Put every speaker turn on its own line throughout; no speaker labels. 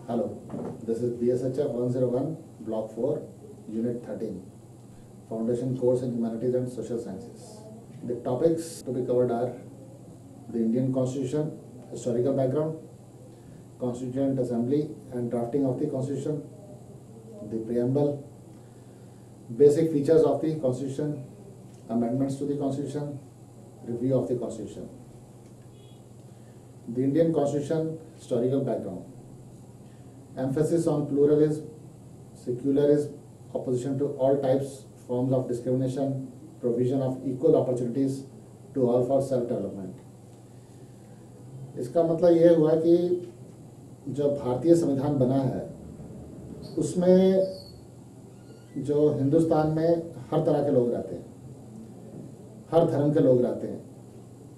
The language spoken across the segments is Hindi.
Hello, this is BSHF 101, Block 4, Unit 13, Foundation Course in Humanities and Social Sciences. The topics to be covered are the Indian Constitution, historical background, Constituent Assembly and drafting of the Constitution, the preamble, basic features of the Constitution, amendments to the Constitution, review of the Constitution. The Indian Constitution, historical background. Emphasis on pluralism, secularism, opposition to all types, forms of discrimination, provision of equal opportunities to all for self-development. इसका मतलब ये हुआ कि जो भारतीय संविधान बना है उसमें जो हिंदुस्तान में हर तरह के लोग रहते हैं, हर धर्म के लोग रहते हैं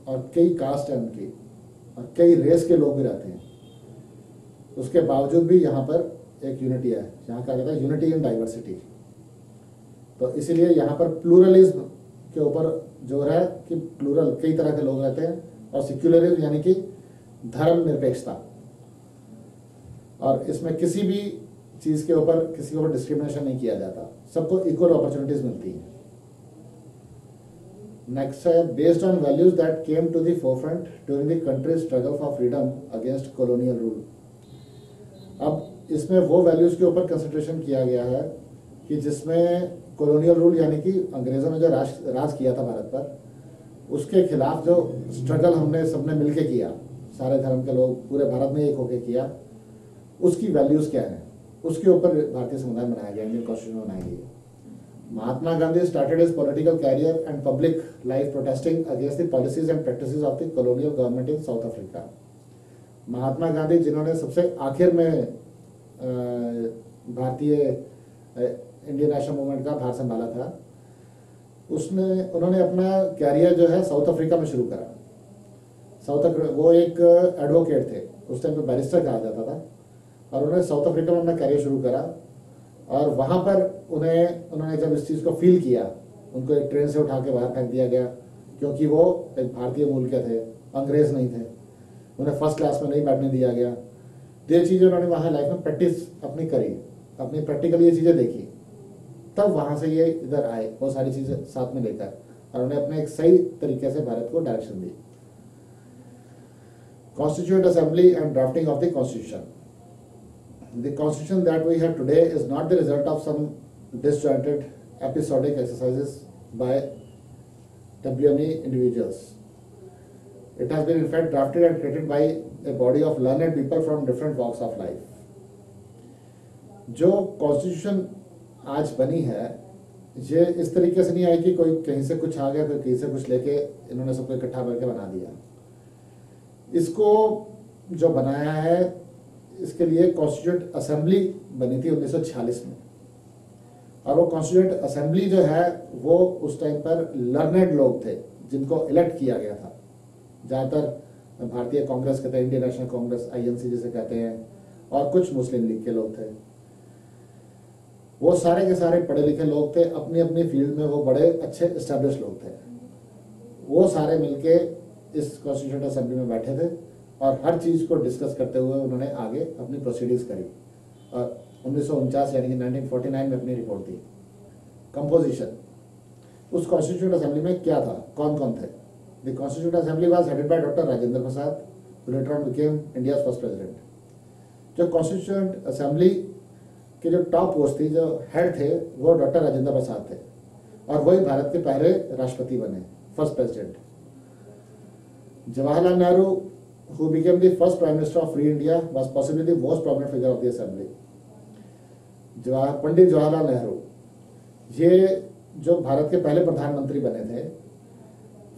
और कई कास्ट हैं उनकी और कई रेस के लोग भी रहते हैं। उसके बावजूद भी यहाँ पर एक यूनिटी है, यहाँ कहा जाता है यूनिटी इन डाइवर्सिटी। तो इसीलिए यहाँ पर प्लूरलिज्म के ऊपर जोर है कि प्लूरल कई तरह के लोग रहते हैं, और सेक्युलरिज्म यानी कि धर्म निरपेक्षता, और इसमें किसी भी चीज़ के ऊपर किसी के ऊपर डिस्क्रिमिनेशन नहीं किया जाता, सबको इक्वल अपॉर्चुनिटीज मिलती हैं। नेक्स्ट है based on values that came to the forefront during the country's struggle for freedom against colonial rule. अब इसमें वो वैल्यूज के ऊपर कंसंट्रेशन किया गया है कि जिसमें कॉलोनियल रूल यानी कि अंग्रेजों ने जो राज किया था भारत पर, उसके खिलाफ जो स्ट्रगल हमने सबने मिलके किया, सारे धर्म के लोग पूरे भारत में एक होके किया, उसकी वैल्यूज क्या है, उसके ऊपर भारतीय संविधान बनाया गया, इंडियन कॉन्स्टिट्यूशन बनाई गई है। Mahatma Gandhi started his political career and public life protesting against the policies and practices of the colonial government in South Africa. Mahatma Gandhi जिन्होंने सबसे आखिर में भारतीय इंडियन नेशनल मूवमेंट का भार संभाला था, उन्होंने अपना कैरियर जो है साउथ अफ्रीका में शुरू करा। वो एक एडवोकेट थे, उस टाइम पे बैरिस्टर कहा जाता था, और उन्होंने साउथ अफ्रीका में अपना कैरियर शुरू करा। और वहाँ पर उन्होंने जब इस चीज़ को फील किया, उनको एक ट्रेन से उठा के बाहर फेंक दिया गया, क्योंकि वो एक भारतीय मूल के थे, अंग्रेज नहीं थे, उन्हें फर्स्ट क्लास में नहीं बैठने दिया गया। तो ये चीज़ें उन्होंने वहाँ लाइफ में प्रैक्टिस अपनी करी, अपनी प्रैक्टिकली ये चीज़ें देखी, तब वहाँ से ये इधर आए, वो सारी चीज़ें साथ में लेकर, और उन्हें अपने एक सही तरीके से भारत को direction the. Constituent assembly and drafting of the constitution. The constitution that we have today is not the result of some disjointed episodic exercises by WME individuals. It has been in fact drafted and created by a body of learned people from different walks of life. जो कॉन्स्टिट्यूशन आज बनी है, ये इस तरीके से नहीं आई कि कोई कहीं से कुछ आ गया, कोई कहीं से कुछ लेके इन्होंने सबको इकट्ठा करके बना दिया। इसको जो बनाया है, इसके लिए कॉन्स्टिट्यूएंट असेंबली बनी थी 1946 में, और वो कॉन्स्टिट्यूएंट असेंबली जो है वो उस टाइम पर लर्नेड लोग थे जिनको इलेक्ट किया गया था। ज़्यादातर भारतीय कांग्रेस कहते हैं, इंडियन नेशनल कांग्रेस INC जिसे कहते हैं, और कुछ मुस्लिम लीग के लोग थे। वो सारे के सारे पढ़े लिखे लोग थे, अपनी अपनी फील्ड में वो बड़े अच्छे एस्टेब्लिश लोग थे। वो सारे मिलके इस कॉन्स्टिट्यूएंट असेंबली में बैठे थे और हर चीज़ को डिस्कस करते हुए उन्होंने आगे अपनी प्रोसीडिंग्स करी, और 1949 यानी कि 1949 में अपनी रिपोर्ट दी। कंपोजिशन, उस कॉन्स्टिट्यूएंट असेंबली में क्या था, कौन कौन थे? The constituent assembly was headed by doctor Rajendra Prasad, who later on became India's first president. जो कॉन्स्टिट्यूएंट असेंबली के जो टॉप पोस्ट थी, जो हेड थे, वो डॉक्टर राजेंद्र प्रसाद थे, और वही भारत के पहले राष्ट्रपति बने, first president. Jawaharlal Nehru, who became the first Prime Minister of Free India, was possibly the most prominent figure of the assembly. Pandit Jawaharlal Nehru, ये जो भारत के पहले प्रधानमंत्री बने थे,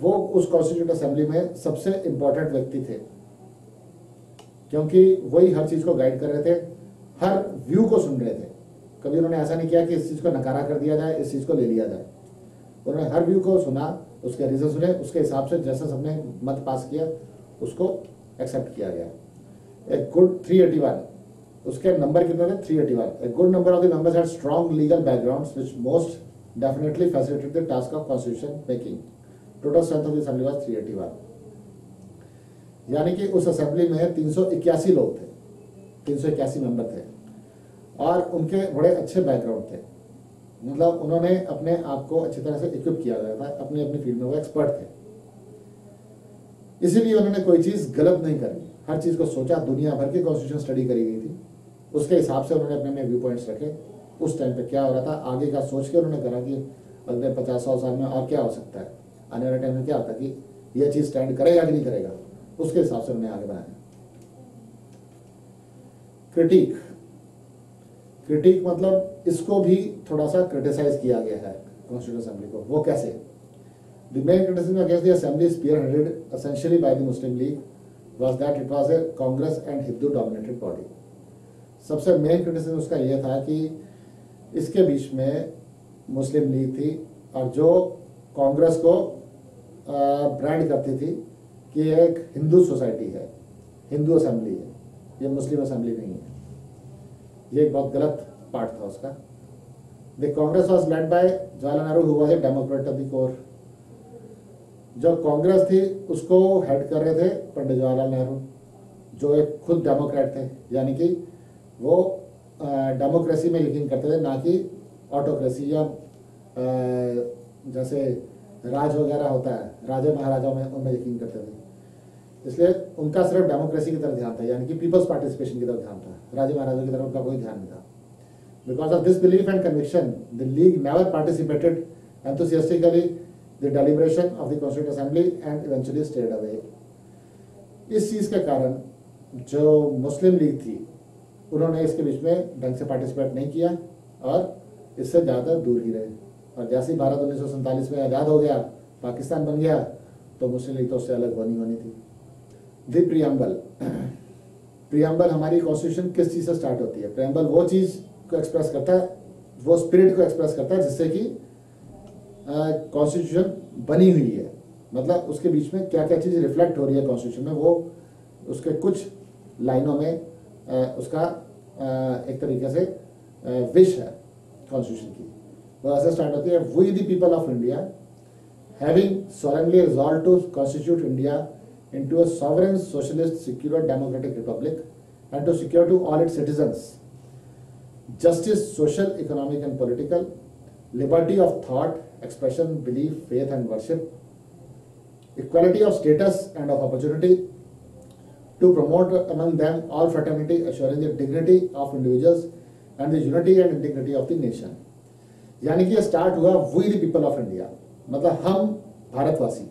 वो उस कॉन्स्टिट्यूएंट असेंबली में सबसे इंपॉर्टेंट व्यक्ति थे, क्योंकि वही हर चीज को गाइड कर रहे थे, हर व्यू को सुन रहे थे। कभी उन्होंने ऐसा नहीं किया कि इस चीज को नकारा कर दिया जाए, इस चीज को ले लिया जाए। उन्होंने हर व्यू को सुना, उसके रीजन सुने, उसके हिसाब से जैसा सबने मत पास किया उसको एक्सेप्ट किया गया। ए गुड 381, उसके नंबर कितने थे? 381। A good number of the members had strong legal backgrounds which most definitely facilitated the task of constitution making. Total strength of the assembly was 381। यानी कि उस असेंबली में 381 लोग थे, 381 मेंबर थे और उनके बड़े अच्छे बैकग्राउंड थे, मतलब उन्होंने अपने आप को अच्छी तरह से इक्विप किया गया था, अपनी अपनी फील्ड में वो एक्सपर्ट थे, इसीलिए उन्होंने कोई चीज़ गलत नहीं करी, हर चीज़ को सोचा, दुनिया भर की कॉन्स्टिट्यूशन स्टडी करी गई थी, उसके हिसाब से उन्होंने अपने व्यू पॉइंट्स रखे, उस टाइम पे क्या हो रहा था आगे का सोच के उन्होंने करा कि अगले 50-100 साल में और क्या हो सकता है, आने वाले टाइम में क्या होता है कि यह चीज़ स्टैंड करेगा कि नहीं करेगा, उसके हिसाब से उन्होंने आगे बनाया। क्रिटिक मतलब इसको भी थोड़ा सा क्रिटिसाइज किया गया है कॉन्स्टिट्यूशन असेंबली को, वो कैसे? The main criticism against the assembly spearheaded essentially by the Muslim League was that it was a Congress and Hindu dominated body. सबसे मेन क्रिटिसिज्म उसका यह था कि इसके बीच में मुस्लिम लीग थी और जो कांग्रेस को ब्रांड करती थी कि एक हिंदू सोसाइटी है, हिंदू असेंबली है, ये मुस्लिम असेंबली नहीं है। ये एक बहुत गलत पार्ट था उसका। The Congress was led by Jawaharlal Nehru who was a Democrat of the core. जो कांग्रेस थी उसको हेड कर रहे थे पंडित जवाहरलाल नेहरू, जो एक खुद डेमोक्रेट थे, यानी कि वो डेमोक्रेसी में यकीन करते थे, ना कि ऑटोक्रेसी या जैसे राज वगैरह होता है, राजा महाराजाओं में उनमें यकीन करते थे। इसलिए उनका सिर्फ डेमोक्रेसी की तरफ ध्यान था, यानी कि पीपल्स पार्टिसिपेशन की तरफ ध्यान था, राजा महाराजों की तरफ उनका कोई ध्यान नहीं था। Because of this belief and conviction the league never participated enthusiastically the deliberation of the constituent assembly and eventually stayed away. इस चीज़ के कारण जो मुस्लिम लीग थी उन्होंने इसके बीच में ढंग से पार्टिसिपेट नहीं किया और इससे ज़्यादा दूर ही रहे। और जैसे ही भारत 1947 में आज़ाद हो गया, पाकिस्तान बन गया, तो मुस्लिम लीग तो उससे अलग होनी थी। द प्रियम्बल हमारी कॉन्स्टिट्यूशन किस चीज़ से स्टार्ट होती है? प्रियम्बल वो चीज़ को एक्सप्रेस करता है, वो स्पिरिट को एक्सप्रेस करता है जिससे कि कॉन्स्टिट्यूशन बनी हुई है, मतलब उसके बीच में क्या क्या चीज़ रिफ्लेक्ट हो रही है कॉन्स्टिट्यूशन में, वो उसके कुछ लाइनों में उसका एक तरीके से विश है कॉन्स्टिट्यूशन की। वो ऐसे स्टार्ट होती है, we the people of India having solemnly resolved to constitute India into a sovereign, socialist, secular, democratic republic and to secure to all its citizens justice, social, economic and political, liberty of thought, expression, belief, faith and worship, equality of status and of opportunity, to promote among them all fraternity, assuring the dignity of individuals and the unity and integrity of the nation। यानी कि स्टार्ट हुआ we the people of India, मतलब हम भारतवासी,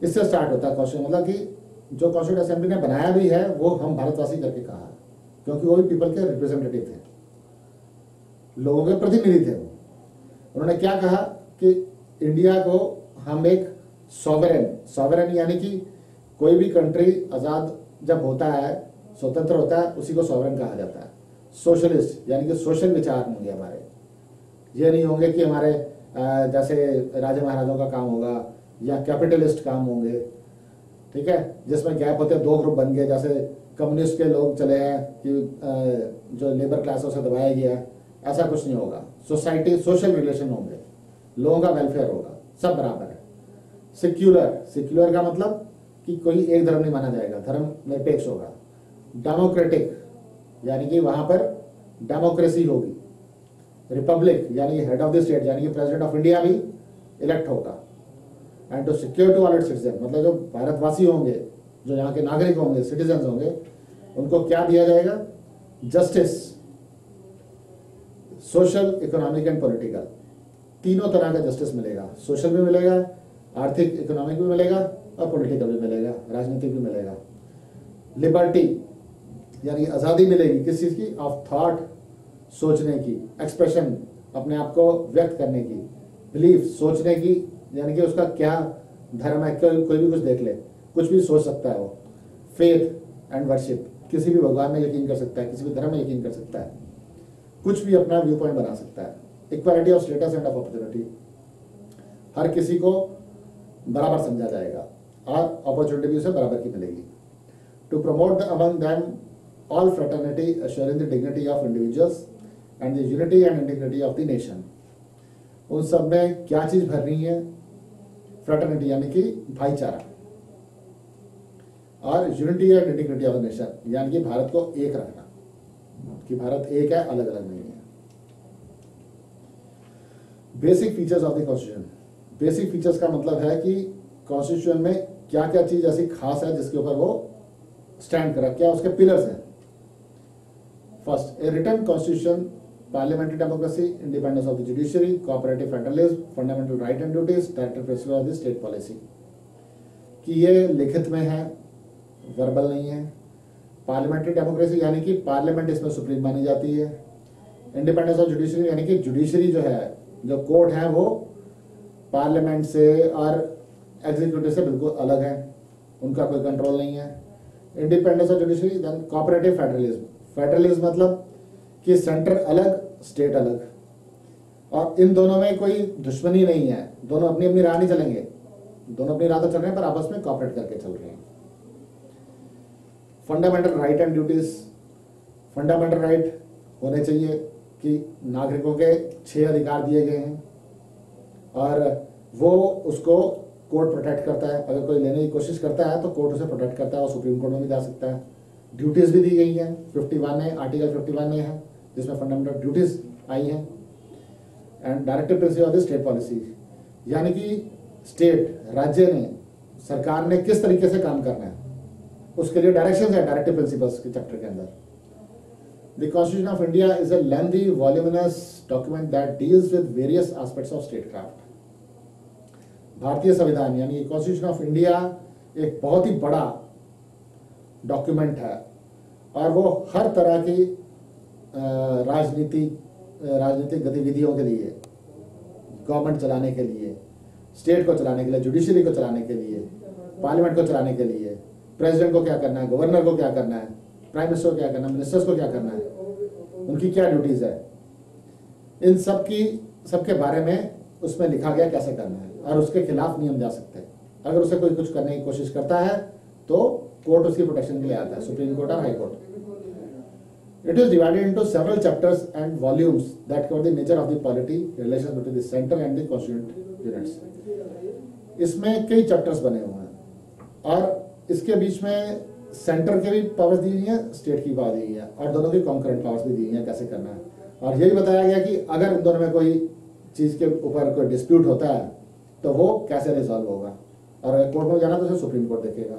इससे स्टार्ट होता है कॉन्स्टिट्यूशन। मतलब कि जो कॉन्स्टिट्यूएंट असेंबली ने बनाया भी है वो हम भारतवासी करके कहा है, क्योंकि वो भी पीपल के रिप्रेजेंटेटिव थे, लोगों के प्रतिनिधि थे। वो उन्होंने क्या कहा कि इंडिया को हम एक सॉवरेन यानी कि कोई भी कंट्री आज़ाद जब होता है, स्वतंत्र होता है, उसी को सॉवरेन कहा जाता है। सोशलिस्ट यानी कि सोशल विचार होंगे हमारे, ये नहीं होंगे कि हमारे जैसे राजा महाराजाओं का काम होगा या कैपिटलिस्ट काम होंगे, ठीक है, जिसमें गैप होते हैं, दो ग्रुप बन गए, जैसे कम्युनिस्ट के लोग चले हैं कि जो लेबर क्लासों से दबाया गया है, ऐसा कुछ नहीं होगा। सोसाइटी सोशल रिलेशन होंगे, लोगों का वेलफेयर होगा, सब बराबर है। सेक्युलर का मतलब कि कोई एक धर्म नहीं माना जाएगा, धर्म निरपेक्ष होगा। डेमोक्रेटिक यानी कि वहां पर डेमोक्रेसी होगी। रिपब्लिक यानी कि हेड ऑफ द स्टेट यानी कि प्रेसिडेंट ऑफ इंडिया भी इलेक्ट होगा। And to secure to all its citizen, मतलब जो भारतवासी होंगे, जो यहाँ के नागरिक होंगे, सिटीजन होंगे, उनको क्या दिया जाएगा? Justice, social, economic and political, तीनों तरह का जस्टिस मिलेगा। सोशल भी मिलेगा, आर्थिक इकोनॉमिक भी मिलेगा और पॉलिटिकल भी मिलेगा, राजनीतिक भी मिलेगा। लिबर्टी यानी आज़ादी मिलेगी, किस चीज़ की? ऑफ थॉट, सोचने की, एक्सप्रेशन, अपने आप को व्यक्त करने की, बिलीफ, सोचने की, यानी कि उसका क्या धर्म है, कोई भी कुछ देख ले, कुछ भी सोच सकता है वो। फेथ एंड वर्शिप, किसी भी भगवान में यकीन कर सकता है, किसी भी धर्म में यकीन कर सकता है, कुछ भी अपना व्यू पॉइंट बना सकता है। Equality of status and of opportunity, हर किसी को बराबर समझा जाएगा और अपॉर्चुनिटी भी उसे बराबर की मिलेगी। To promote among them all fraternity, assuring the dignity of individuals and the unity and integrity of the nation। उन सब में क्या चीज भर रही है? फ्रेटर्निटी यानी कि भाईचारा, और unity and integrity of the nation, यानी कि भारत को एक रखना, कि भारत एक है, अलग अलग नहीं है। Basic features of the constitution, basic features का मतलब है कि कॉन्स्टिट्यूशन में क्या क्या चीज ऐसी खास है जिसके ऊपर वो स्टैंड करा, क्या उसके पिलर्स हैं। First, a written constitution, parliamentary democracy, independence of the judiciary, cooperative federalism, fundamental right and duties, directive principle of the state policy, कि ये लिखित में है, वर्बल नहीं है। पार्लियामेंट्री डेमोक्रेसी यानी कि पार्लियामेंट इसमें सुप्रीम मानी जाती है। इंडिपेंडेंस ऑफ जुडिशरी यानी कि जुडिशरी जो है, जो कोर्ट है, वो पार्लियामेंट से और एग्जीक्यूटिव से बिल्कुल अलग है, उनका कोई कंट्रोल नहीं है। Independence of judiciary. Then cooperative federalism, federalism मतलब कि सेंटर अलग, स्टेट अलग, और इन दोनों में कोई दुश्मनी नहीं है, दोनों अपनी अपनी राह नहीं चलेंगे, दोनों अपनी राह तो चल रहे हैं पर आपस में कोऑपरेट करके चल रहे हैं। Fundamental right and duties, fundamental right होने चाहिए कि नागरिकों के 6 अधिकार दिए गए हैं और वो उसको कोर्ट प्रोटेक्ट करता है। अगर कोई लेने की कोशिश करता है तो कोर्ट उसे प्रोटेक्ट करता है और सुप्रीम कोर्ट में भी जा सकता है। ड्यूटीज भी दी गई हैं, 51 में, आर्टिकल 51 में है, जिसमें फंडामेंटल ड्यूटीज आई हैं। And directive principle of the state policy, यानी कि स्टेट, राज्य ने, सरकार ने किस तरीके से काम करना है, उसके लिए डायरेक्शन है डायरेक्टिव प्रिंसिपल्स के चैप्टर के अंदर। The constitution of India is a lengthy voluminous document that deals with various aspects of state craft. भारतीय संविधान यानी कॉन्स्टिट्यूशन ऑफ इंडिया एक बहुत ही बड़ा डॉक्यूमेंट है और वो हर तरह की राजनीतिक गतिविधियों के लिए, गवर्नमेंट चलाने के लिए, स्टेट को चलाने के लिए, जुडिशरी को चलाने के लिए, पार्लियामेंट को चलाने के लिए, प्रेसिडेंट को क्या करना है, गवर्नर को क्या करना है, प्राइम मिनिस्टर को क्या करना है, मिनिस्टर्स को क्या करना है, उनकी क्या ड्यूटीज है, इन सबके बारे में उसमें लिखा गया कैसे करना है और उसके खिलाफ नहीं हम जा सकते। अगर उसे कोई कुछ करने की कोशिश करता है तो कोर्ट उसकी प्रोटेक्शन के लिए आता है, सुप्रीम कोर्ट और high court. It is divided into several chapters and volumes that cover the nature of the polity, relations between the center and the constituent units. इसमें कई चैप्टर्स बने हुए हैं और इसके बीच में सेंटर के भी पावर्स दी हुई हैं, स्टेट की पावर दी हुई है और दोनों की कॉन्करेंट पावर्स भी दी हुई हैं कैसे करना है। और यही बताया गया कि अगर इन दोनों में कोई चीज के ऊपर कोई डिस्प्यूट होता है तो वो कैसे रिजॉल्व होगा, और अगर कोर्ट में जाना तो उसे सुप्रीम कोर्ट देखेगा।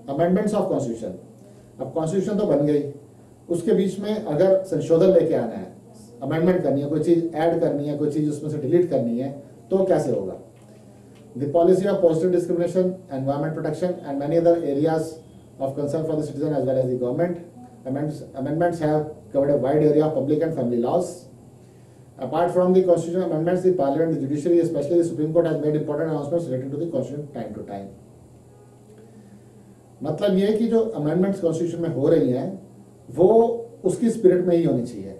अमेंडमेंट्स ऑफ कॉन्स्टिट्यूशन, अब कॉन्स्टिट्यूशन तो बन गई, उसके बीच में अगर संशोधन लेके आना है, अमेंडमेंट करनी है, कोई चीज ऐड करनी है, कोई चीज उसमें से डिलीट करनी है, तो कैसे होगा। The policy of positive discrimination, environment protection and many other areas of concern for the citizen as well as the government. Amendments have covered a wide area of public and family laws. Apart from the constitutional amendments, the parliament, the judiciary, especially the Supreme Court, has made important announcements relating to the constitution time to time. मतलब ये कि जो अमेंडमेंट्स कॉन्स्टिट्यूशन में हो रही हैं वो उसकी स्पिरिट में ही होनी चाहिए।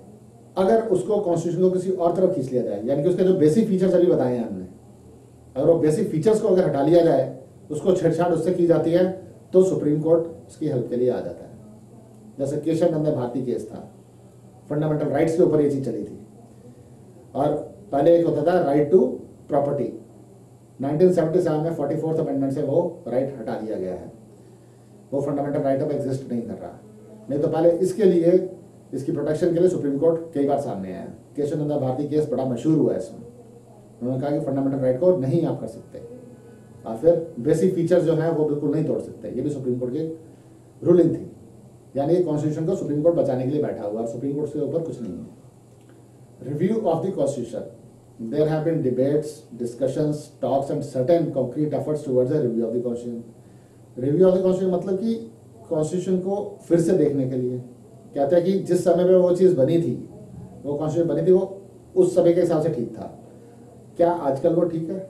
अगर उसको कॉन्स्टिट्यूशन को किसी और तरफ खींच लिया जाए, यानी कि उसके जो बेसिक फीचर्स अभी बताए हैं हमने, अगर वो बेसिक फीचर्स को अगर हटा लिया जाए, उसको छेड़छाड़ उससे की जाती है, तो सुप्रीम कोर्ट उसकी हेल्प के लिए आ जाता है। जैसे केशव नंदन भारती केस था, फंडामेंटल राइट्स के ऊपर ये चीज चली थी। और पहले एक होता था राइट टू प्रॉपर्टी, 1977 में 44th अमेंडमेंट से वो राइट हटा दिया गया है, वो फंडामेंटल राइट अब एग्जिस्ट नहीं कर रहा। नहीं तो पहले इसके लिए, इसकी प्रोटेक्शन के लिए सुप्रीम कोर्ट कई बार सामने आया। केशव नंदन भारती केस बड़ा मशहूर हुआ है इसमें, उन्होंने कहा कि फंडामेंटल राइट को नहीं आप कर सकते और फिर बेसिक फीचर्स जो है वो बिल्कुल नहीं तोड़ सकते। ये भी सुप्रीम कोर्ट की रूलिंग थी, यानी कॉन्स्टिट्यूशन को सुप्रीम कोर्ट बचाने के लिए बैठा हुआ है, सुप्रीम कोर्ट के ऊपर कुछ नहीं है। Review of the constitution, there have been debates, discussions, talks and certain concrete efforts towards the review of the constitution. Review of the constitution मतलब कि कॉन्स्टिट्यूशन को फिर से देखने के लिए। कहते हैं कि जिस समय में वो चीज बनी थी, वो कॉन्स्टिट्यूशन बनी थी, वो उस समय के हिसाब से ठीक था। क्या आजकल वो ठीक है?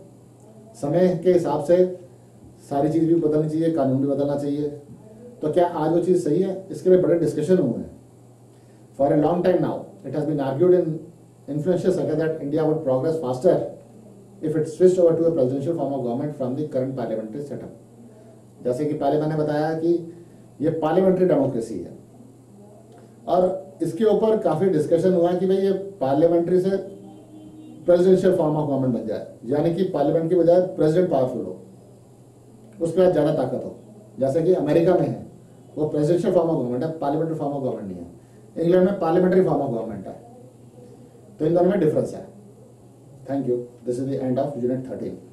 समय के हिसाब से सारी चीज भी बदलनी चाहिए, कानून भी बदलना चाहिए, तो क्या आज वो चीज सही है? इसके लिए बड़े डिस्कशन हुए हैं। For a long time now it has been argued in influential circle that India would progress faster if it switched over to a presidential form of government from the current parliamentary setup. जैसे कि पहले मैंने बताया कि ये पार्लियामेंट्री डेमोक्रेसी है और इसके ऊपर काफी डिस्कशन हुआ कि भाई ये पार्लियामेंट्री से प्रेसिडेंशियल फॉर्म ऑफ गवर्नमेंट बन जाए, यानी कि पार्लियामेंट की बजाय प्रेसिडेंट पावरफुल हो, उस पर ज्यादा ताकत हो, जैसे कि अमेरिका में है वो प्रेसिडेंशियल फॉर्म ऑफ गवर्नमेंट है, पार्लियामेंट्री फॉर्म ऑफ गवर्नमेंट नहीं है। इंग्लैंड में पार्लियामेंट्री फॉर्म ऑफ गवर्नमेंट है। तो इन दोनों में डिफरेंस है। Thank you. This is the end of unit 13।